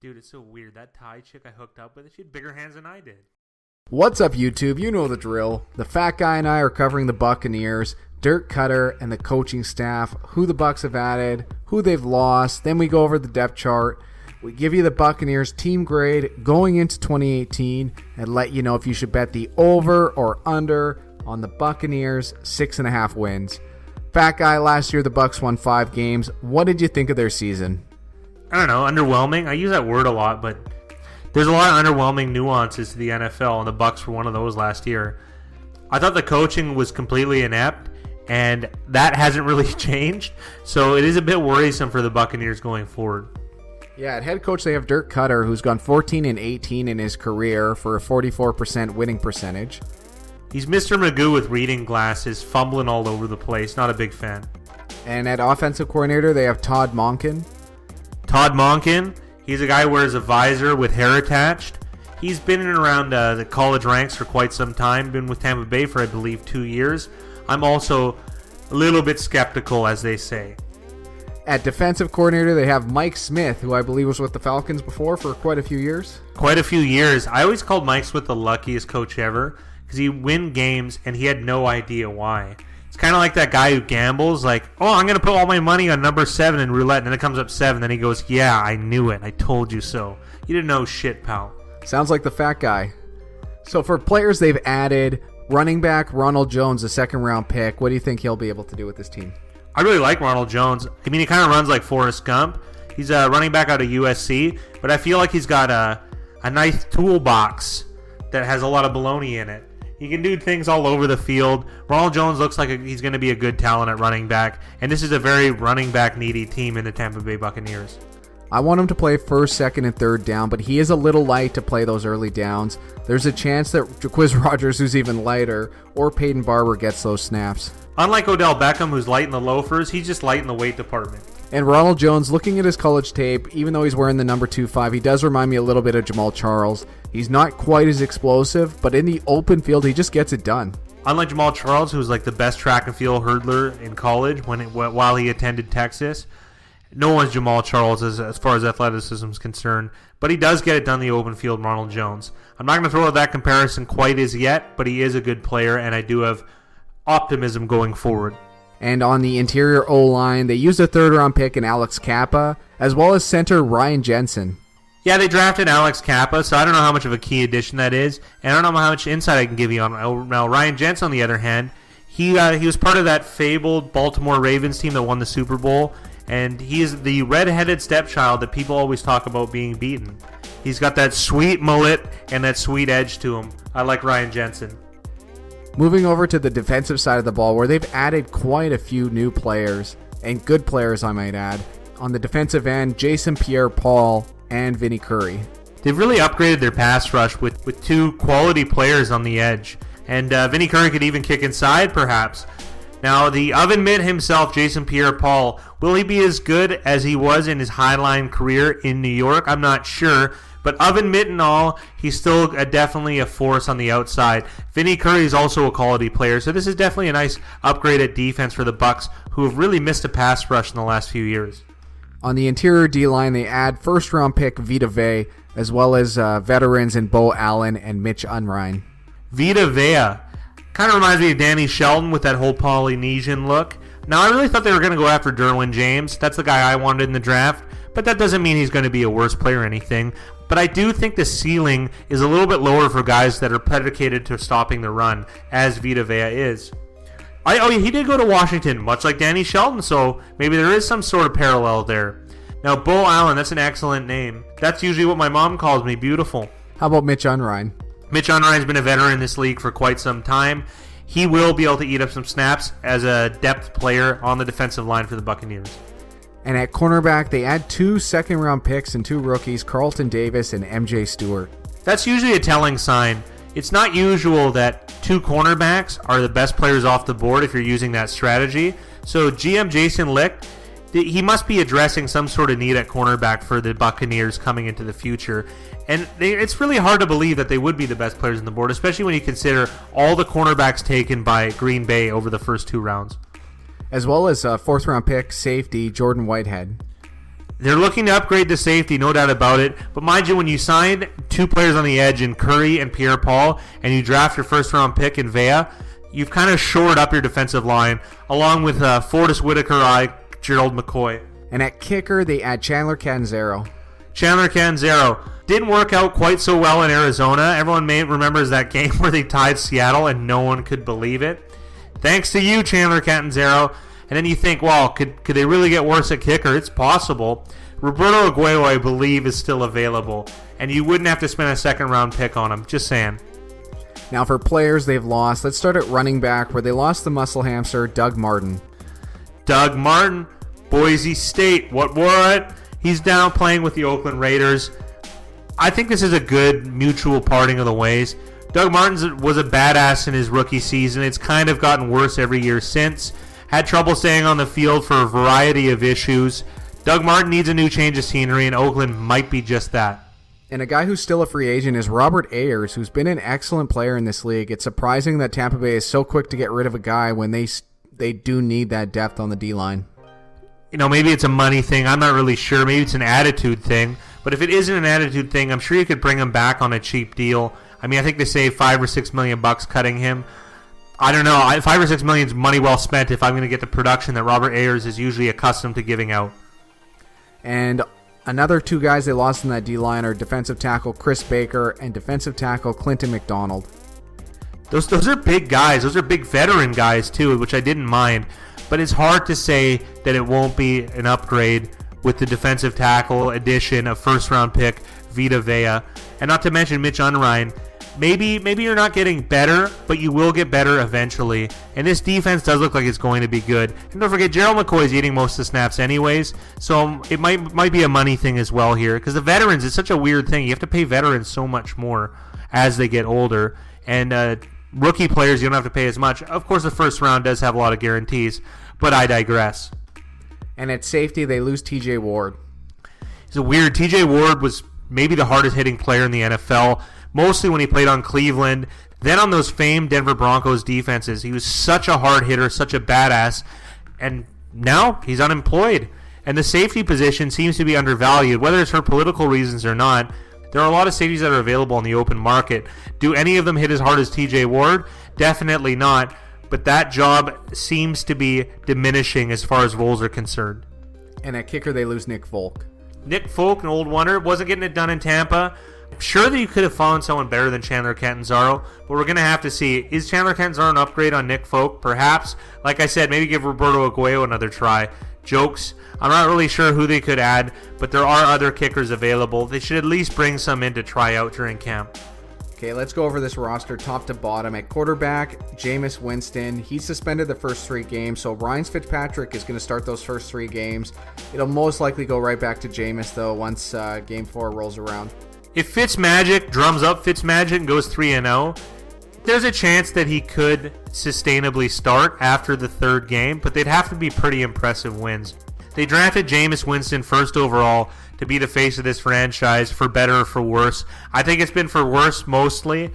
Dude, it's so weird. That Thai chick I hooked up with, she had bigger hands than I did. What's up, YouTube? You know the drill. The Fat Guy and I are covering the Buccaneers, Dirk Cutter, and the coaching staff, who the Bucs have added, who they've lost. Then we go over the depth chart. We give you the Buccaneers team grade going into 2018 and let you know if you should bet the over or under on the Buccaneers 6.5 wins. Fat Guy, last year the Bucs won 5 games. What did you think of their season? I don't know, underwhelming. I use that word a lot, but there's a lot of underwhelming nuances to the NFL, and the Bucs were one of those last year. I thought the coaching was completely inept, and that hasn't really changed. So it is a bit worrisome for the Buccaneers going forward. Yeah, at head coach they have Dirk Cutter, who's gone 14-18 in his career for a 44% winning percentage. He's Mr. Magoo with reading glasses, fumbling all over the place. Not a big fan. And at offensive coordinator they have Todd Monken. Todd Monken, he's a guy who wears a visor with hair attached. He's been in and around the college ranks for quite some time. Been with Tampa Bay for, I believe, 2 years. I'm also a little bit skeptical, as they say. At defensive coordinator, they have Mike Smith, who I believe was with the Falcons before for quite a few years. Quite a few years. I always called Mike Smith the luckiest coach ever because he win games and he had no idea why. It's kind of like that guy who gambles, like, oh, I'm going to put all my money on number 7 in roulette, and then it comes up 7, then he goes, yeah, I knew it. I told you so. You didn't know shit, pal. Sounds like the Fat Guy. So for players they've added, running back Ronald Jones, a second-round pick. What do you think he'll be able to do with this team? I really like Ronald Jones. I mean, he kind of runs like Forrest Gump. He's a running back out of USC, but I feel like he's got a nice toolbox that has a lot of baloney in it. He can do things all over the field. Ronald Jones looks like he's going to be a good talent at running back, and this is a very running back needy team in the Tampa Bay Buccaneers. I want him to play first, second, and third down, but he is a little light to play those early downs. There's a chance that Jaquiz Rogers, who's even lighter, or Peyton Barber gets those snaps. Unlike Odell Beckham, who's light in the loafers, he's just light in the weight department. And Ronald Jones, looking at his college tape, even though he's wearing the number 2-5, he does remind me a little bit of Jamal Charles. He's not quite as explosive, but in the open field, he just gets it done. Unlike Jamal Charles, who was like the best track and field hurdler in college while he attended Texas, no one's Jamal Charles as far as athleticism is concerned, but he does get it done in the open field, Ronald Jones. I'm not going to throw out that comparison quite as yet, but he is a good player, and I do have optimism going forward. And on the interior O-line, they used a third-round pick in Alex Kappa, as well as center Ryan Jensen. Yeah, they drafted Alex Kappa, so I don't know how much of a key addition that is, and I don't know how much insight I can give you on. Now, Ryan Jensen, on the other hand, he was part of that fabled Baltimore Ravens team that won the Super Bowl, and he is the red-headed stepchild that people always talk about being beaten. He's got that sweet mullet and that sweet edge to him. I like Ryan Jensen. Moving over to the defensive side of the ball, where they've added quite a few new players, and good players I might add. On the defensive end, Jason Pierre-Paul and Vinny Curry. They've really upgraded their pass rush with 2 quality players on the edge, and Vinny Curry could even kick inside perhaps. Now, the oven mitt himself, Jason Pierre-Paul, will he be as good as he was in his Highline career in New York? I'm not sure. But oven mitt and all, he's still definitely a force on the outside. Vinny Curry is also a quality player, so this is definitely a nice upgrade at defense for the Bucs, who have really missed a pass rush in the last few years. On the interior D-line, they add first-round pick Vita Vea, as well as veterans in Bo Allen and Mitch Unrein. Vita Vea kind of reminds me of Danny Shelton with that whole Polynesian look. Now, I really thought they were going to go after Derwin James. That's the guy I wanted in the draft, but that doesn't mean he's going to be a worse player or anything. But I do think the ceiling is a little bit lower for guys that are predicated to stopping the run, as Vita Vea is. He did go to Washington, much like Danny Shelton, so maybe there is some sort of parallel there. Now, Bo Allen, that's an excellent name. That's usually what my mom calls me, beautiful. How about Mitch Unrein? Mitch Unrein's been a veteran in this league for quite some time. He will be able to eat up some snaps as a depth player on the defensive line for the Buccaneers. And at cornerback, they add 2 second-round picks and 2 rookies, Carlton Davis and MJ Stewart. That's usually a telling sign. It's not usual that 2 cornerbacks are the best players off the board if you're using that strategy. So GM Jason Licht, he must be addressing some sort of need at cornerback for the Buccaneers coming into the future. And it's really hard to believe that they would be the best players on the board, especially when you consider all the cornerbacks taken by Green Bay over the first 2 rounds. As well as a 4th-round pick, safety, Jordan Whitehead. They're looking to upgrade the safety, no doubt about it. But mind you, when you sign two players on the edge in Curry and Pierre-Paul, and you draft your first-round pick in Vea, you've kind of shored up your defensive line, along with Fortis Whitaker, Gerald McCoy. And at kicker, they add Chandler Catanzaro. Chandler Catanzaro didn't work out quite so well in Arizona. Everyone remembers that game where they tied Seattle, and no one could believe it. Thanks to you, Chandler Catanzaro. And then you think, well, could they really get worse at kicker? It's possible. Roberto Aguayo, I believe, is still available, and you wouldn't have to spend a second-round pick on him. Just saying. Now for players they've lost, let's start at running back, where they lost the muscle hamster, Doug Martin. Doug Martin, Boise State. What? He's down playing with the Oakland Raiders. I think this is a good mutual parting of the ways. Doug Martin was a badass in his rookie season. It's kind of gotten worse every year since. Had trouble staying on the field for a variety of issues. Doug Martin needs a new change of scenery, and Oakland might be just that. And a guy who's still a free agent is Robert Ayers, who's been an excellent player in this league. It's surprising that Tampa Bay is so quick to get rid of a guy when they do need that depth on the D-line. Maybe it's a money thing. I'm not really sure. Maybe it's an attitude thing. But if it isn't an attitude thing, I'm sure you could bring him back on a cheap deal. I think they saved $5 or $6 million cutting him. I don't know. $5 or $6 million is money well spent if I'm going to get the production that Robert Ayers is usually accustomed to giving out. And another two guys they lost in that D-line are defensive tackle Chris Baker and defensive tackle Clinton McDonald. Those are big guys. Those are big veteran guys, too, which I didn't mind. But it's hard to say that it won't be an upgrade with the defensive tackle addition of first-round pick Vita Vea. And not to mention Mitch Unrein. Maybe you're not getting better, but you will get better eventually. And this defense does look like it's going to be good. And don't forget, Gerald McCoy is eating most of the snaps anyways, so it might be a money thing as well here. Because the veterans, it's such a weird thing. You have to pay veterans so much more as they get older. And rookie players, you don't have to pay as much. Of course, the first round does have a lot of guarantees, but I digress. And at safety, they lose T.J. Ward. It's weird. T.J. Ward was maybe the hardest hitting player in the NFL. Mostly when he played on Cleveland, then on those famed Denver Broncos defenses. He was such a hard hitter, such a badass, and now he's unemployed. And the safety position seems to be undervalued, whether it's for political reasons or not. There are a lot of safeties that are available on the open market. Do any of them hit as hard as TJ Ward? Definitely not, but that job seems to be diminishing as far as roles are concerned. And at kicker, they lose Nick Folk. Nick Folk, an old wonder, wasn't getting it done in Tampa. I'm sure that you could have found someone better than Chandler Catanzaro, but we're going to have to see. Is Chandler Catanzaro an upgrade on Nick Folk? Perhaps. Like I said, maybe give Roberto Aguayo another try. Jokes. I'm not really sure who they could add, but there are other kickers available. They should at least bring some in to try out during camp. Okay, let's go over this roster top to bottom. At quarterback, Jameis Winston. He's suspended the first 3 games, so Ryan Fitzpatrick is going to start those first 3 games. It'll most likely go right back to Jameis, though, once Game 4 rolls around. If Fitzmagic drums up Fitzmagic and goes 3-0, there's a chance that he could sustainably start after the 3rd game, but they'd have to be pretty impressive wins. They drafted Jameis Winston first overall to be the face of this franchise, for better or for worse. I think it's been for worse mostly.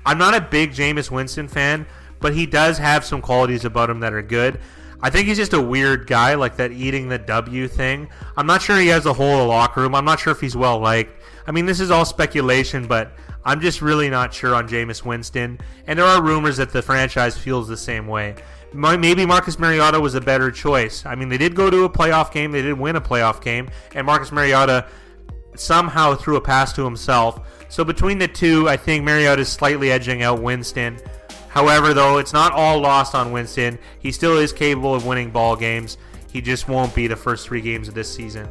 I'm not a big Jameis Winston fan, but he does have some qualities about him that are good. I think he's just a weird guy, like that eating the W thing. I'm not sure he has the whole locker room. I'm not sure if he's well liked. This is all speculation, but I'm just really not sure on Jameis Winston. And there are rumors that the franchise feels the same way. Maybe Marcus Mariota was a better choice. They did go to a playoff game. They did win a playoff game. And Marcus Mariota somehow threw a pass to himself. So between the two, I think Mariota is slightly edging out Winston. However, though, it's not all lost on Winston. He still is capable of winning ball games. He just won't be the first 3 games of this season.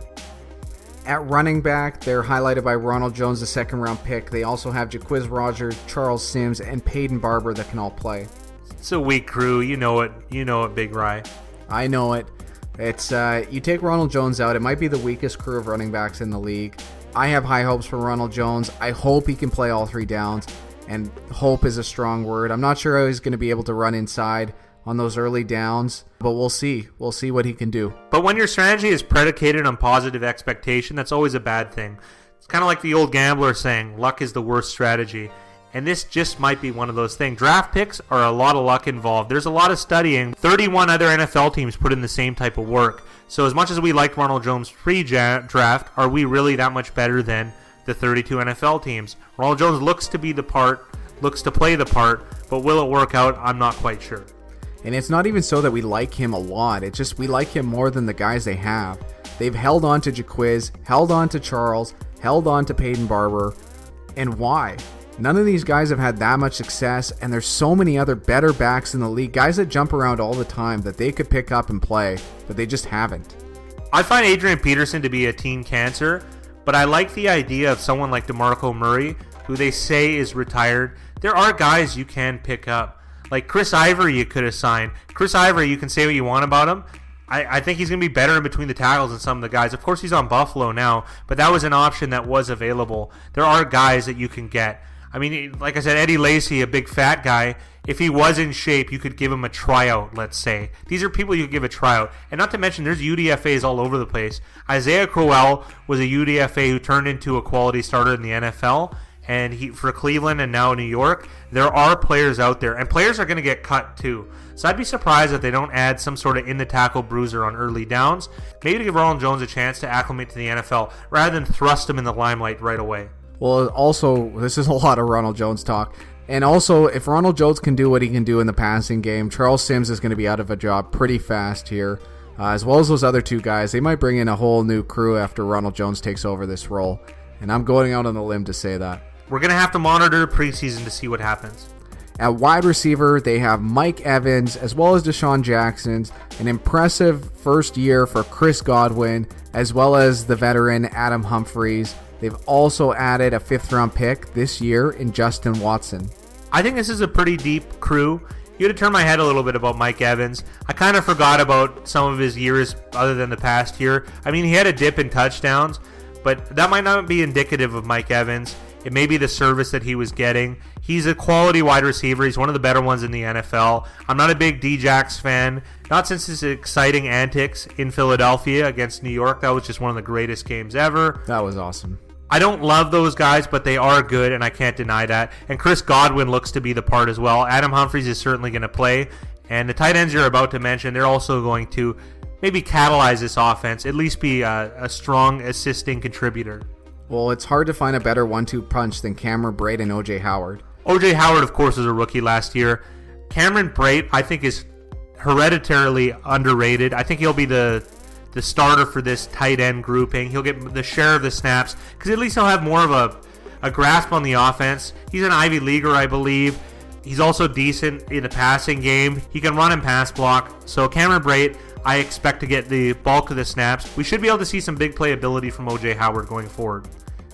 At running back, they're highlighted by Ronald Jones, the 2nd-round pick. They also have Jaquiz Rogers, Charles Sims, and Peyton Barber that can all play. It's a weak crew. You know it. You know it, Big Rye. I know it. It's you take Ronald Jones out, it might be the weakest crew of running backs in the league. I have high hopes for Ronald Jones. I hope he can play all 3 downs, and hope is a strong word. I'm not sure how he's going to be able to run inside on those early downs, but we'll see. We'll see what he can do. But when your strategy is predicated on positive expectation, that's always a bad thing. It's kind of like the old gambler saying, luck is the worst strategy. And this just might be one of those things. Draft picks are a lot of luck involved. There's a lot of studying. 31 other NFL teams put in the same type of work. So as much as we liked Ronald Jones pre-draft, are we really that much better than the 32 NFL teams? Ronald Jones looks to be the part, looks to play the part, but will it work out? I'm not quite sure. And it's not even so that we like him a lot. It's just we like him more than the guys they have. They've held on to Jaquiz, held on to Charles, held on to Peyton Barber. And why? None of these guys have had that much success, and there's so many other better backs in the league, guys that jump around all the time that they could pick up and play, but they just haven't. I find Adrian Peterson to be a teen cancer, but I like the idea of someone like DeMarco Murray, who they say is retired. There are guys you can pick up. Like Chris Ivory you could have signed. Chris Ivory, you can say what you want about him. I think he's going to be better in between the tackles than some of the guys. Of course, he's on Buffalo now, but that was an option that was available. There are guys that you can get. I mean, like I said, Eddie Lacy, a big fat guy, if he was in shape, you could give him a tryout, let's say. These are people you could give a tryout. And not to mention, there's UDFAs all over the place. Isaiah Crowell was a UDFA who turned into a quality starter in the NFL. And he for Cleveland and now New York, there are players out there. And players are going to get cut too. So I'd be surprised if they don't add some sort of in-the-tackle bruiser on early downs. Maybe to give Ronald Jones a chance to acclimate to the NFL rather than thrust him in the limelight right away. Well, also, this is a lot of Ronald Jones talk. And also, if Ronald Jones can do what he can do in the passing game, Charles Sims is going to be out of a job pretty fast here. As well as those other two guys. They might bring in a whole new crew after Ronald Jones takes over this role. And I'm going out on a limb to say that. We're going to have to monitor the preseason to see what happens. At wide receiver, they have Mike Evans as well as Deshaun Jackson. An impressive first year for Chris Godwin as well as the veteran Adam Humphries. They've also added a 5th-round pick this year in Justin Watson. I think this is a pretty deep crew. You had to turn my head a little bit about Mike Evans. I kind of forgot about some of his years other than the past year. I mean, he had a dip in touchdowns, but that might not be indicative of Mike Evans. It may be the service that he was getting. He's a quality wide receiver. He's one of the better ones in the NFL. I'm not a big D-Jax fan. Not since his exciting antics in Philadelphia against New York. That was just one of the greatest games ever. That was awesome. I don't love those guys, but they are good, and I can't deny that. And Chris Godwin looks to be the part as well. Adam Humphries is certainly going to play. And the tight ends you're about to mention, they're also going to maybe catalyze this offense, at least be a strong assisting contributor. Well, it's hard to find a better 1-2 punch than Cameron Brate and O.J. Howard. O.J. Howard, of course, was a rookie last year. Cameron Brate, I think, is hereditarily underrated. I think he'll be the starter for this tight end grouping. He'll get the share of the snaps because at least he'll have more of a grasp on the offense. He's an Ivy Leaguer, I believe. He's also decent in the passing game. He can run and pass block. So Cameron Brate, I expect to get the bulk of the snaps. We should be able to see some big playability from O.J. Howard going forward.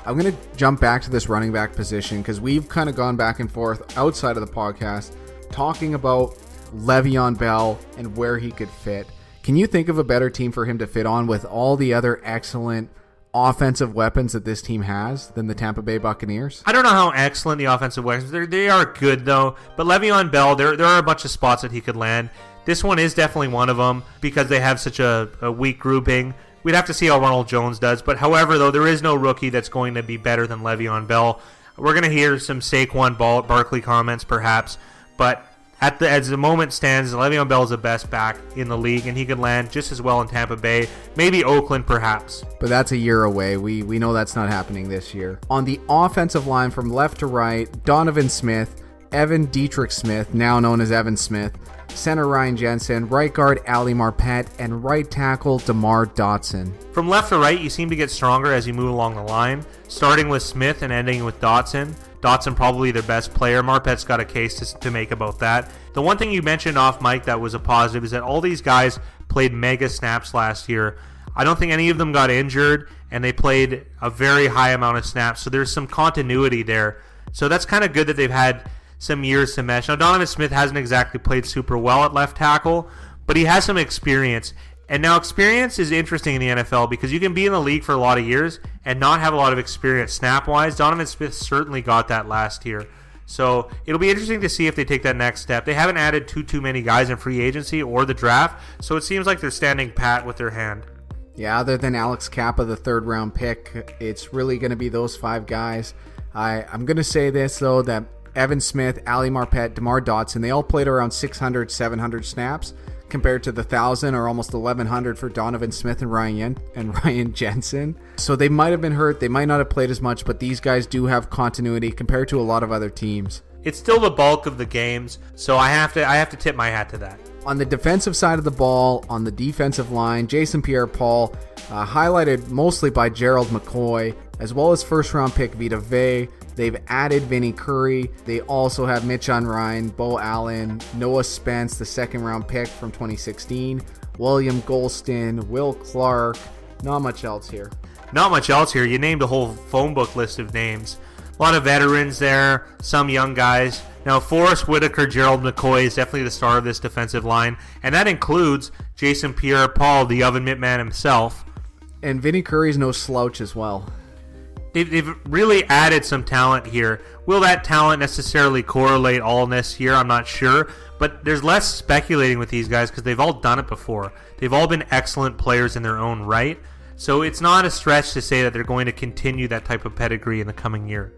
I'm going to jump back to this running back position because we've kind of gone back and forth outside of the podcast talking about Le'Veon Bell and where he could fit. Can you think of a better team for him to fit on with all the other excellent offensive weapons that this team has than the Tampa Bay Buccaneers? I don't know how excellent the offensive weapons are. They are good, though. But Le'Veon Bell, there are a bunch of spots that he could land. This one is definitely one of them because they have such a weak grouping. We'd have to see how Ronald Jones does. But however, though, there is no rookie that's going to be better than Le'Veon Bell. We're going to hear some Saquon Barkley comments, perhaps. But as the moment stands, Le'Veon Bell is the best back in the league, and he could land just as well in Tampa Bay. Maybe Oakland, perhaps. But that's a year away. We know that's not happening this year. On the offensive line from left to right, Donovan Smith, Evan Dietrich Smith, now known as Evan Smith, center Ryan Jensen, right guard Ali Marpet, and right tackle DeMar Dotson. From left to right, you seem to get stronger as you move along the line, starting with Smith and ending with Dotson. Dotson probably their best player. Marpet's got a case to make about that. The one thing you mentioned off mic that was a positive is that all these guys played mega snaps last year. I don't think any of them got injured, and they played a very high amount of snaps, so there's some continuity there. So that's kind of good that they've had some years to mesh. Now, Donovan Smith hasn't exactly played super well at left tackle, but he has some experience. And now experience is interesting in the NFL because you can be in the league for a lot of years and not have a lot of experience snap-wise. Donovan Smith certainly got that last year. So it'll be interesting to see if they take that next step. They haven't added too many guys in free agency or the draft, so it seems like they're standing pat with their hand. Yeah, other than Alex Kappa, the 3rd-round pick, it's really going to be those 5 guys. I'm going to say this, though, that Evan Smith, Ali Marpet, DeMar Dotson, they all played around 600, 700 snaps compared to the 1,000 or almost 1,100 for Donovan Smith and Ryan Jensen. So they might have been hurt. They might not have played as much, but these guys do have continuity compared to a lot of other teams. It's still the bulk of the games, so I have to tip my hat to that. On the defensive side of the ball, on the defensive line, Jason Pierre-Paul, highlighted mostly by Gerald McCoy, as well as first-round pick Vita Vea. They've added Vinny Curry. They also have Mitch Unrein, Bo Allen, Noah Spence, the second-round pick from 2016, William Golston, Will Clark. Not much else here. Not much else here. You named a whole phone book list of names. A lot of veterans there, some young guys. Now, Forrest Whitaker, Gerald McCoy is definitely the star of this defensive line, and that includes Jason Pierre-Paul, the oven mitt man himself. And Vinny Curry's no slouch as well. They've really added some talent here. Will that talent necessarily correlate all this year? I'm not sure. But there's less speculating with these guys because they've all done it before. They've all been excellent players in their own right. So it's not a stretch to say that they're going to continue that type of pedigree in the coming year.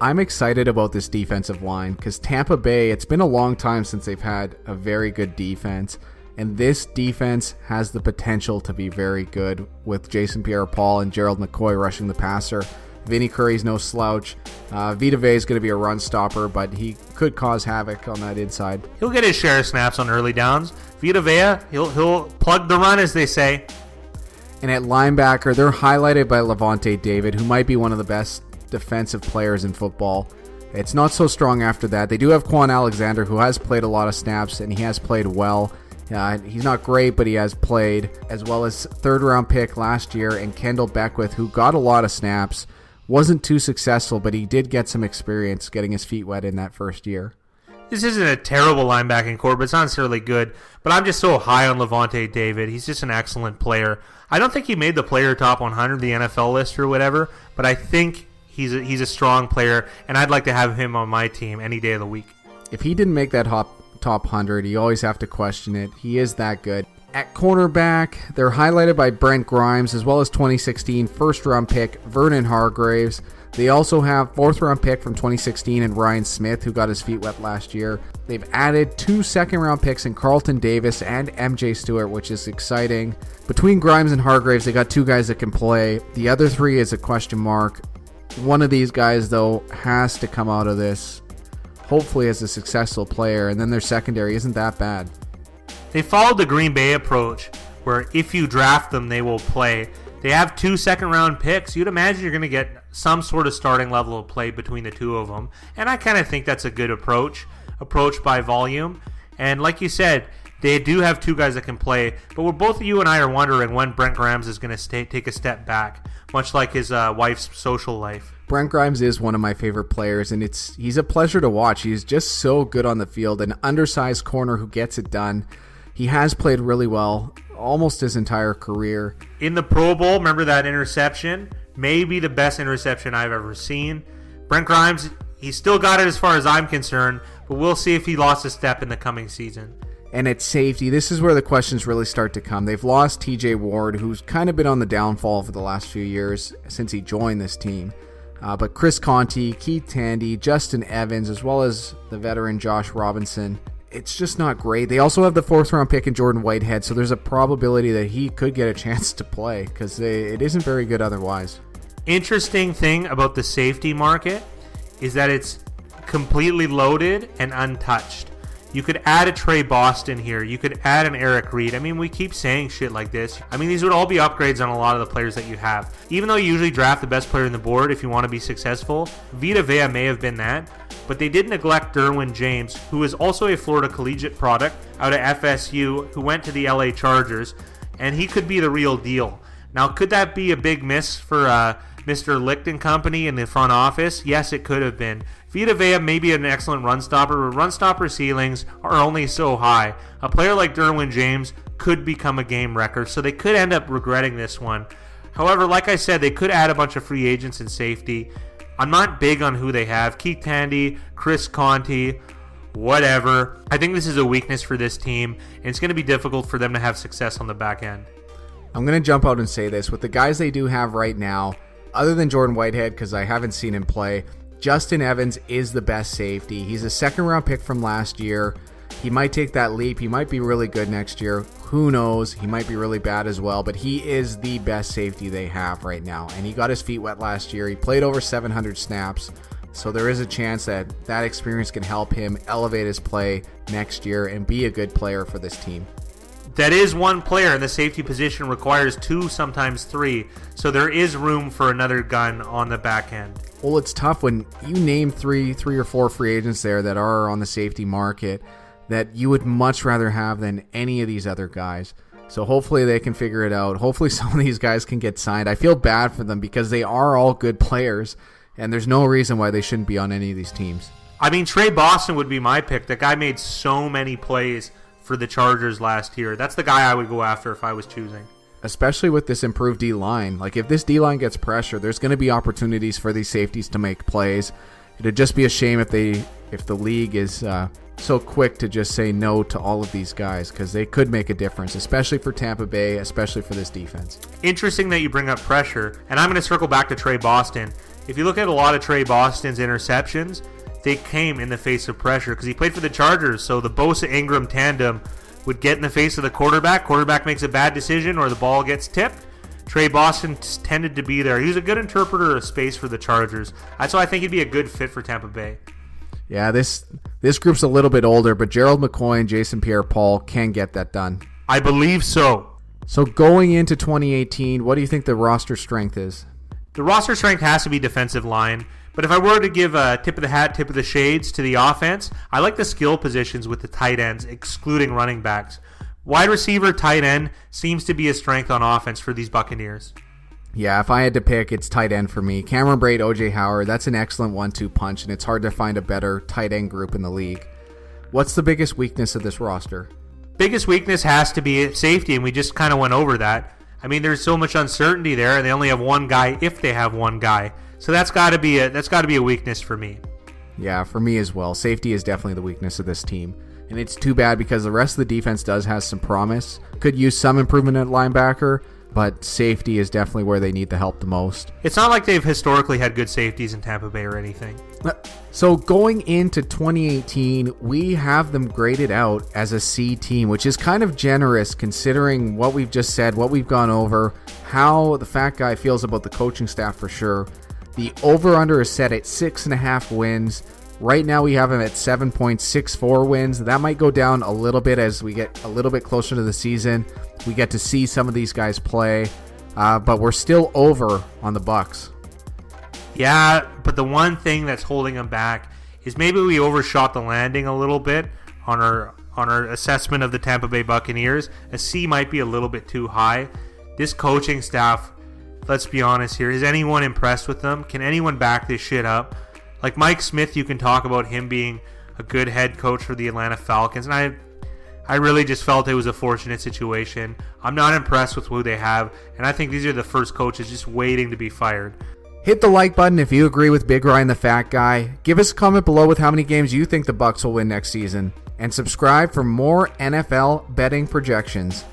I'm excited about this defensive line because Tampa Bay, it's been a long time since they've had a very good defense. And this defense has the potential to be very good with Jason Pierre-Paul and Gerald McCoy rushing the passer. Vinny Curry's no slouch. Vita Vea is going to be a run stopper, but he could cause havoc on that inside. He'll get his share of snaps on early downs. Vita Vea, he'll plug the run, as they say. And at linebacker, they're highlighted by Levante David, who might be one of the best defensive players in football. It's not so strong after that. They do have Quan Alexander, who has played a lot of snaps, and he has played well. He's not great, but he has played, as well as third-round pick last year, and Kendall Beckwith, who got a lot of snaps. Wasn't too successful, but he did get some experience getting his feet wet in that first year. This isn't a terrible linebacking core, but it's not necessarily good. But I'm just so high on Levante David. He's just an excellent player. I don't think he made the player top 100, the NFL list or whatever, but I think he's a strong player, and I'd like to have him on my team any day of the week. If he didn't make that top 100, you always have to question it. He is that good. At cornerback, they're highlighted by Brent Grimes, as well as 2016 first-round pick Vernon Hargraves. They also have fourth-round pick from 2016 and Ryan Smith, who got his feet wet last year. They've added 2 second-round picks in Carlton Davis and MJ Stewart, which is exciting. Between Grimes and Hargraves, they got 2 guys that can play. The other 3 is a question mark. One of these guys, though, has to come out of this, hopefully as a successful player, and then their secondary isn't that bad. They followed the Green Bay approach, where if you draft them, they will play. They have 2 second-round picks. You'd imagine you're going to get some sort of starting level of play between the 2 of them, and I kind of think that's a good approach by volume. And like you said, they do have 2 guys that can play, but we're both you and I are wondering when Brent Grimes is going to take a step back, much like his wife's social life. Brent Grimes is one of my favorite players, and he's a pleasure to watch. He's just so good on the field, an undersized corner who gets it done. He has played really well almost his entire career. In the Pro Bowl, remember that interception? Maybe the best interception I've ever seen. Brent Grimes, he still got it as far as I'm concerned, but we'll see if he lost a step in the coming season. And at safety, this is where the questions really start to come. They've lost TJ Ward, who's kind of been on the downfall for the last few years since he joined this team. But Chris Conti, Keith Tandy, Justin Evans, as well as the veteran Josh Robinson, it's just not great. They also have the 4th-round pick in Jordan Whitehead, so there's a probability that he could get a chance to play because it isn't very good otherwise. Interesting thing about the safety market is that it's completely loaded and untouched. You could add a Trey Boston here. You could add an Eric Reed. I mean, we keep saying shit like this. I mean, these would all be upgrades on a lot of the players that you have. Even though you usually draft the best player in the board if you want to be successful, Vita Vea may have been that. But they did neglect Derwin James, who is also a Florida collegiate product out of FSU, who went to the LA Chargers, and he could be the real deal. Now, could that be a big miss for Mr. Licht & Company in the front office? Yes, it could have been. Vita Vea may be an excellent run stopper, but run stopper ceilings are only so high. A player like Derwin James could become a game wrecker, so they could end up regretting this one. However, like I said, they could add a bunch of free agents in safety. I'm not big on who they have. Keith Tandy, Chris Conti, whatever. I think this is a weakness for this team, and it's going to be difficult for them to have success on the back end. I'm going to jump out and say this. With the guys they do have right now, other than Jordan Whitehead, because I haven't seen him play, Justin Evans is the best safety. He's a second-round pick from last year. He might take that leap. He might be really good next year. Who knows? He might be really bad as well, but he is the best safety they have right now, and he got his feet wet last year. He played over 700 snaps, so there is a chance that that experience can help him elevate his play next year and be a good player for this team. That is one player, and the safety position requires 2, sometimes 3, so there is room for another gun on the back end. Well, it's tough when you name three or four free agents there that are on the safety market that you would much rather have than any of these other guys. So hopefully they can figure it out. Hopefully some of these guys can get signed. I feel bad for them because they are all good players, and there's no reason why they shouldn't be on any of these teams. I mean, Trey Boston would be my pick. That guy made so many plays for the Chargers last year. That's the guy I would go after if I was choosing. Especially with this improved D-line. Like, if this D-line gets pressure, there's going to be opportunities for these safeties to make plays. It'd just be a shame if the league is so quick to just say no to all of these guys, because they could make a difference, especially for Tampa Bay, especially for this defense. Interesting that you bring up pressure, and I'm going to circle back to Trey Boston. If you look at a lot of Trey Boston's interceptions, they came in the face of pressure because he played for the Chargers, so the Bosa-Ingram tandem would get in the face of the quarterback makes a bad decision or the ball gets tipped. Trey Boston tended to be there. He was a good interpreter of space for the Chargers. That's why I think he'd be a good fit for Tampa Bay. Yeah, this group's a little bit older, but Gerald McCoy and Jason Pierre-Paul can get that done. I believe so. So going into 2018, what do you think the roster strength is? The roster strength has to be defensive line. But if I were to give a tip of the hat, tip of the shades to the offense, I like the skill positions with the tight ends, excluding running backs. Wide receiver, tight end seems to be a strength on offense for these Buccaneers. Yeah, if I had to pick, it's tight end for me. Cameron Brate, O.J. Howard, that's an excellent 1-2 punch, and it's hard to find a better tight end group in the league. What's the biggest weakness of this roster? Biggest weakness has to be safety, and we just kind of went over that. I mean, there's so much uncertainty there, and they only have one guy if they have one guy. So that's got to be a weakness for me. Yeah, for me as well. Safety is definitely the weakness of this team. And it's too bad because the rest of the defense does have some promise. Could use some improvement at linebacker, but safety is definitely where they need the help the most. It's not like they've historically had good safeties in Tampa Bay or anything. So going into 2018, we have them graded out as a C team, which is kind of generous considering what we've just said, what we've gone over, how the fat guy feels about the coaching staff for sure. The over-under is set at 6.5 wins. Right now we have them at 7.64 wins. That might go down a little bit as we get a little bit closer to the season. We get to see some of these guys play, but we're still over on the Bucs. Yeah, but the one thing that's holding them back is maybe we overshot the landing a little bit on our assessment of the Tampa Bay Buccaneers. A C might be a little bit too high. This coaching staff, let's be honest here, is anyone impressed with them? Can anyone back this shit up? Like Mike Smith, you can talk about him being a good head coach for the Atlanta Falcons, and I really just felt it was a fortunate situation. I'm not impressed with who they have, and I think these are the first coaches just waiting to be fired. Hit the like button if you agree with Big Ryan the Fat Guy. Give us a comment below with how many games you think the Bucs will win next season. And subscribe for more NFL betting projections.